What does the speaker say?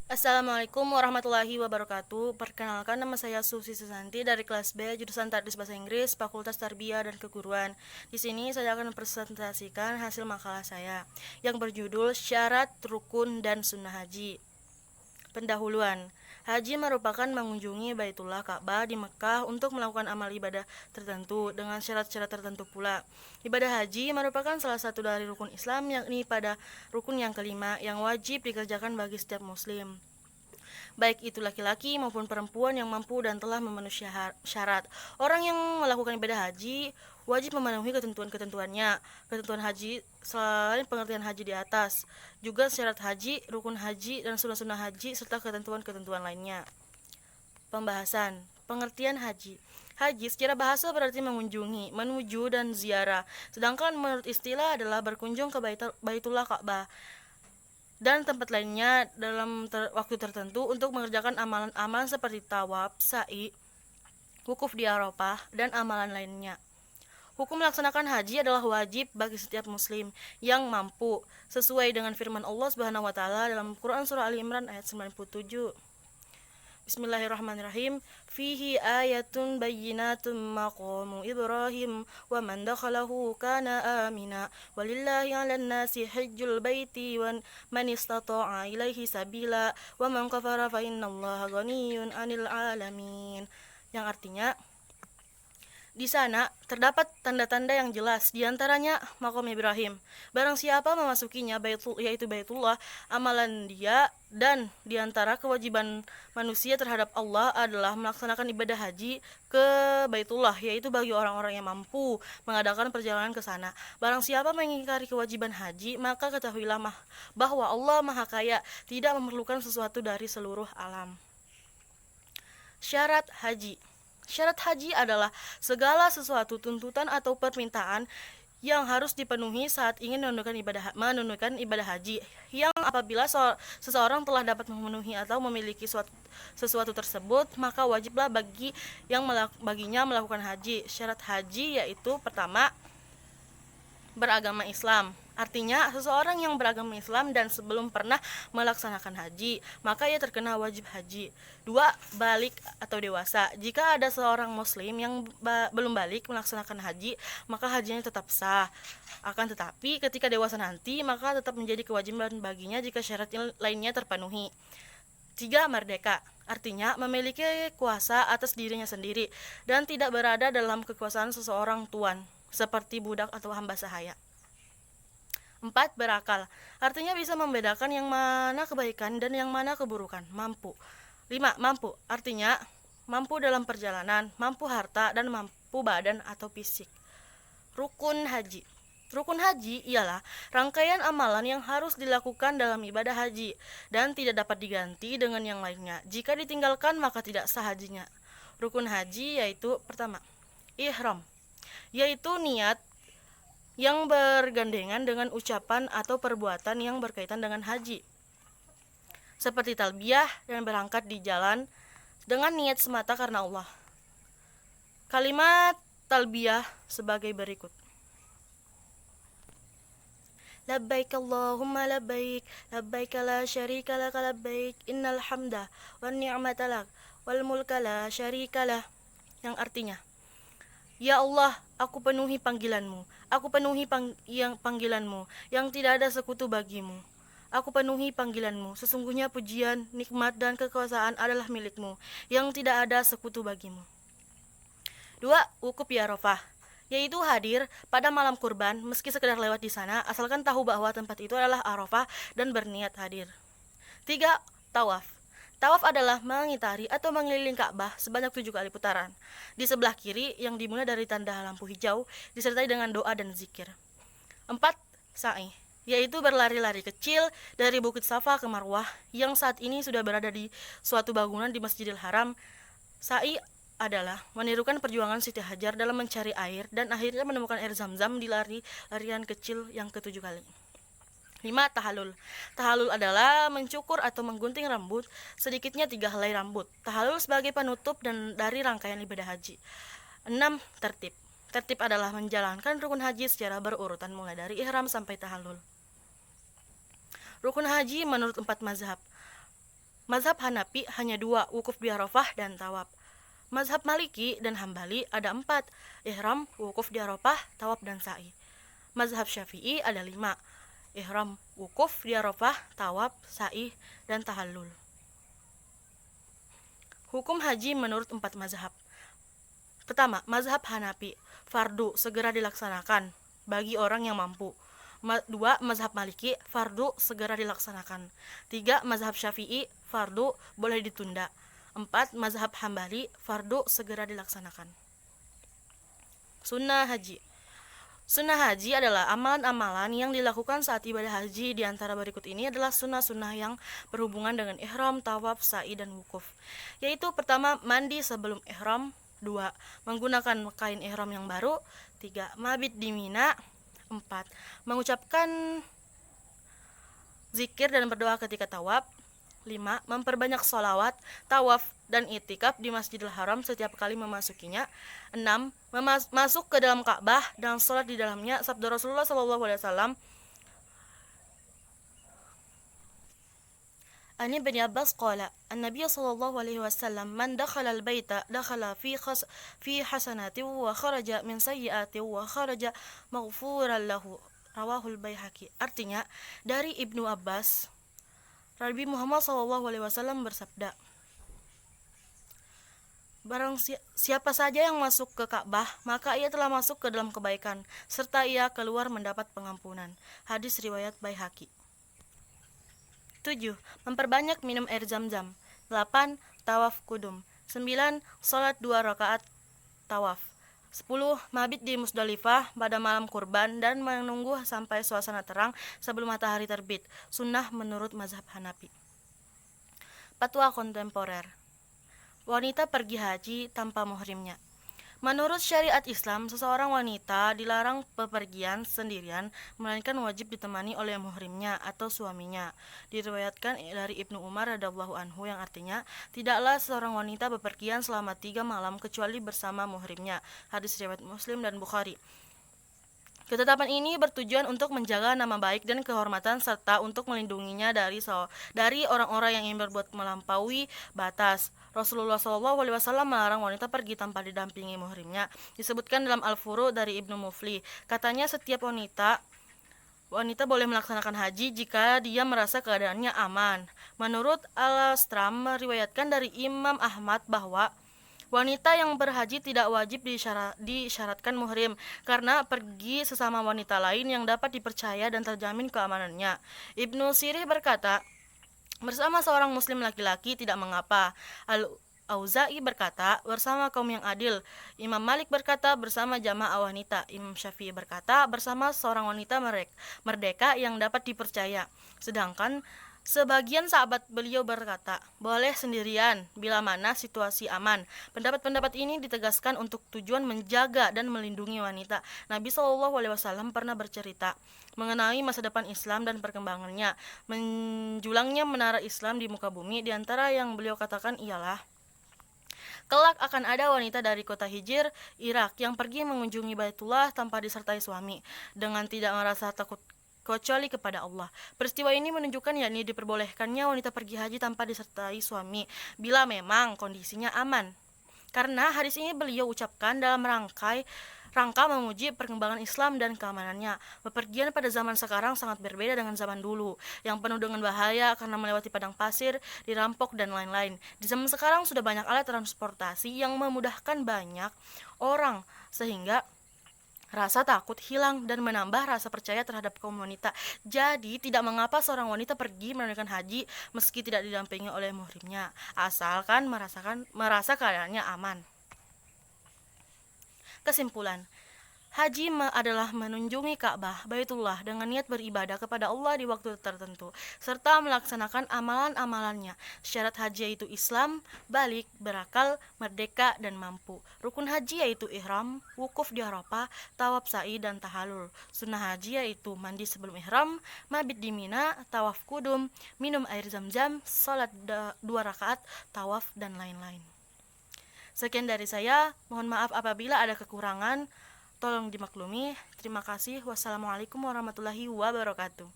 Assalamualaikum warahmatullahi wabarakatuh. Perkenalkan, nama saya Susi Susanti dari kelas B jurusan Tadris Bahasa Inggris, Fakultas Tarbiyah dan Keguruan. Di sini saya akan mempresentasikan hasil makalah saya yang berjudul Syarat, Rukun, dan Sunnah Haji. Pendahuluan. Haji merupakan mengunjungi Baitullah Ka'bah di Mekah untuk melakukan amal ibadah tertentu dengan syarat-syarat tertentu pula. Ibadah haji merupakan salah satu dari rukun Islam, yakni pada rukun yang kelima yang wajib dikerjakan bagi setiap muslim, baik itu laki-laki maupun perempuan yang mampu dan telah memenuhi syarat. Orang yang melakukan ibadah haji wajib memenuhi ketentuan-ketentuannya. Ketentuan haji selain pengertian haji di atas, juga syarat haji, rukun haji, dan sunnah-sunnah haji serta ketentuan-ketentuan lainnya. Pembahasan pengertian haji. Haji secara bahasa berarti mengunjungi, menuju, dan ziarah. Sedangkan menurut istilah adalah berkunjung ke Baitullah Ka'bah dan tempat lainnya dalam waktu tertentu untuk mengerjakan amalan-amalan seperti tawaf, sa'i, wukuf di Arafah, dan amalan lainnya. Hukum melaksanakan haji adalah wajib bagi setiap muslim yang mampu, sesuai dengan firman Allah Subhanahu wa taala dalam Quran surah Ali Imran ayat 97. Bismillahirrahmanirrahim. Fihi ayatun bayyinatun maqamu Ibrahim wa man dakhalahu kana amina walillahi 'alan nasi hajjul baiti wa man istata'a ilaihi sabila wa man kafara fa innallaha ghaniyyun 'anil 'alamin. Yang artinya, di sana terdapat tanda-tanda yang jelas, diantaranya makom Ibrahim. Barang siapa memasukinya, yaitu Baitullah, amalan dia dan diantara kewajiban manusia terhadap Allah adalah melaksanakan ibadah haji ke Baitullah, yaitu bagi orang-orang yang mampu mengadakan perjalanan ke sana. Barang siapa mengingkari kewajiban haji, maka ketahuilah bahwa Allah Maha Kaya, tidak memerlukan sesuatu dari seluruh alam. Syarat haji. Syarat haji adalah segala sesuatu tuntutan atau permintaan yang harus dipenuhi saat ingin menunaikan ibadah haji, yang apabila seseorang telah dapat memenuhi atau memiliki sesuatu tersebut, maka wajiblah baginya melakukan haji. Syarat haji yaitu pertama, beragama Islam. Artinya, seseorang yang beragama Islam dan sebelum pernah melaksanakan haji, maka ia terkena wajib haji. Dua, balik atau dewasa. Jika ada seorang muslim yang belum balik melaksanakan haji, maka hajinya tetap sah. Akan tetapi, ketika dewasa nanti, maka tetap menjadi kewajiban baginya jika syarat lainnya terpenuhi. Tiga, merdeka. Artinya, memiliki kuasa atas dirinya sendiri dan tidak berada dalam kekuasaan seseorang tuan, seperti budak atau hamba sahaya. 4. Berakal. Artinya bisa membedakan yang mana kebaikan dan yang mana keburukan. Mampu. 5. Mampu. Artinya mampu dalam perjalanan, mampu harta, dan mampu badan atau fisik. Rukun haji. Rukun haji ialah rangkaian amalan yang harus dilakukan dalam ibadah haji dan tidak dapat diganti dengan yang lainnya. Jika ditinggalkan, maka tidak sah hajinya. Rukun haji yaitu pertama, ihram, yaitu niat yang bergandengan dengan ucapan atau perbuatan yang berkaitan dengan haji, seperti talbiyah dan berangkat di jalan dengan niat semata karena Allah. Kalimat talbiyah sebagai berikut: Labbaik Allahumma labbaik, labbaik la syarika laka labbaik, innal hamda wan ni'mata lak wal mulka la syarika lah. Yang artinya, ya Allah, aku penuhi panggilanmu. Aku penuhi panggilanmu yang tidak ada sekutu bagimu. Aku penuhi panggilanmu. Sesungguhnya pujian, nikmat, dan kekuasaan adalah milikmu yang tidak ada sekutu bagimu. 2. Wukuf di Arafah, yaitu hadir pada malam kurban meski sekedar lewat di sana, asalkan tahu bahwa tempat itu adalah Arafah dan berniat hadir. 3. Tawaf. Tawaf adalah mengitari atau mengelilingi Ka'bah sebanyak 7 kali putaran. Di sebelah kiri yang dimulai dari tanda lampu hijau disertai dengan doa dan zikir. 4. Sa'i, yaitu berlari-lari kecil dari Bukit Safa ke Marwah yang saat ini sudah berada di suatu bangunan di Masjidil Haram. Sa'i adalah menirukan perjuangan Siti Hajar dalam mencari air dan akhirnya menemukan air Zam-Zam di larian kecil yang ke-7 kali. 5. Tahallul. Tahallul adalah mencukur atau menggunting rambut, sedikitnya 3 helai rambut. Tahallul sebagai penutup dan dari rangkaian ibadah haji. 6. Tertib. Tertib adalah menjalankan rukun haji secara berurutan mulai dari ihram sampai tahallul. Rukun haji menurut 4 mazhab. Mazhab Hanafi hanya 2, wukuf di Arafah dan tawaf. Mazhab Maliki dan Hambali ada 4, ihram, wukuf di Arafah, tawaf dan sa'i. Mazhab Syafi'i ada 5, ihram, wukuf di Arafah, tawaf, sa'i, dan tahallul. Hukum haji menurut 4 mazhab. Pertama, mazhab Hanafi, fardu segera dilaksanakan bagi orang yang mampu. 2. Mazhab Maliki, fardu segera dilaksanakan. 3. Mazhab Syafi'i, fardu boleh ditunda. 4. Mazhab Hambali, fardu segera dilaksanakan. Sunnah haji. Sunnah haji adalah amalan-amalan yang dilakukan saat ibadah haji. Di antara berikut ini adalah sunnah-sunnah yang berhubungan dengan ihram, tawaf, sa'i, dan wukuf. Yaitu pertama, mandi sebelum ihram. 2. Menggunakan kain ihram yang baru. 3. Mabit di Mina. 4. Mengucapkan zikir dan berdoa ketika tawaf. 5. Memperbanyak sholawat, tawaf, dan itikaf di Masjidil Haram setiap kali memasukinya. 6. Masuk ke dalam Ka'bah dan sholat di dalamnya. Sabda Rasulullah SAW, An Ibn Abbas qala, An-Nabiy sallallahu alaihi wasallam, man dakhala al-baita dakhala fi hasanatin wa kharaja min sayyi'atin wa kharaja maghfuran lahu. Rawahul Baihaqi. Artinya, dari Ibnu Abbas, Nabi Muhammad sallallahu alaihi wasallam bersabda, barang siapa saja yang masuk ke Ka'bah, maka ia telah masuk ke dalam kebaikan, serta ia keluar mendapat pengampunan. Hadis riwayat Baihaqi. 7. Memperbanyak minum air zam-zam. 8. Tawaf kudum. 9. Salat 2 rakaat tawaf. 10. Mabit di Musdalifah pada malam kurban dan menunggu sampai suasana terang sebelum matahari terbit. Sunnah menurut mazhab Hanafi. Fatwa kontemporer. Wanita pergi haji tanpa muhrimnya. Menurut syariat Islam, seseorang wanita dilarang bepergian sendirian, melainkan wajib ditemani oleh muhrimnya atau suaminya. Diriwayatkan dari Ibnu Umar radhiyallahu anhu yang artinya, tidaklah seorang wanita bepergian selama 3 malam kecuali bersama muhrimnya. Hadis riwayat Muslim dan Bukhari. Ketetapan ini bertujuan untuk menjaga nama baik dan kehormatan serta untuk melindunginya dari orang-orang yang ingin berbuat melampaui batas. Rasulullah SAW melarang wanita pergi tanpa didampingi muhrimnya. Disebutkan dalam Al-Furu dari Ibnu Mufli. Katanya setiap wanita boleh melaksanakan haji jika dia merasa keadaannya aman. Menurut Al-Astram meriwayatkan dari Imam Ahmad bahwa wanita yang berhaji tidak wajib disyaratkan muhrim karena pergi sesama wanita lain yang dapat dipercaya dan terjamin keamanannya. Ibnu Sirih berkata, bersama seorang muslim laki-laki tidak mengapa. Al-Auza'i berkata, bersama kaum yang adil. Imam Malik berkata, bersama jamaah wanita. Imam Syafi'i berkata, bersama seorang wanita merdeka yang dapat dipercaya. Sedangkan sebagian sahabat beliau berkata, boleh sendirian bila mana situasi aman. Pendapat-pendapat ini ditegaskan untuk tujuan menjaga dan melindungi wanita. Nabi SAW pernah bercerita mengenai masa depan Islam dan perkembangannya. Menjulangnya menara Islam di muka bumi. Di antara yang beliau katakan ialah, kelak akan ada wanita dari kota Hijr, Irak, yang pergi mengunjungi Baitullah tanpa disertai suami, dengan tidak merasa takut kecuali kepada Allah. Peristiwa ini menunjukkan yakni diperbolehkannya wanita pergi haji tanpa disertai suami bila memang kondisinya aman. Karena hadis ini beliau ucapkan dalam rangka memuji perkembangan Islam dan keamanannya. Bepergian pada zaman sekarang sangat berbeda dengan zaman dulu, yang penuh dengan bahaya karena melewati padang pasir, dirampok, dan lain-lain. Di zaman sekarang sudah banyak alat transportasi yang memudahkan banyak orang, sehingga rasa takut hilang dan menambah rasa percaya terhadap kaum wanita. Jadi, tidak mengapa seorang wanita pergi menunaikan haji meski tidak didampingi oleh muhrimnya, asalkan merasa keadaannya aman. Kesimpulan, haji adalah menunjungi Ka'bah, Baitullah, dengan niat beribadah kepada Allah di waktu tertentu, serta melaksanakan amalan-amalannya. Syarat haji yaitu Islam, balik, berakal, merdeka, dan mampu. Rukun haji yaitu ihram, wukuf di Arafah, tawaf, sa'i, dan tahallul. Sunnah haji yaitu mandi sebelum ihram, mabit di Mina, tawaf kudum, minum air zam-zam, salat 2 rakaat, tawaf, dan lain-lain. Sekian dari saya, mohon maaf apabila ada kekurangan. Tolong dimaklumi. Terima kasih. Wassalamualaikum warahmatullahi wabarakatuh.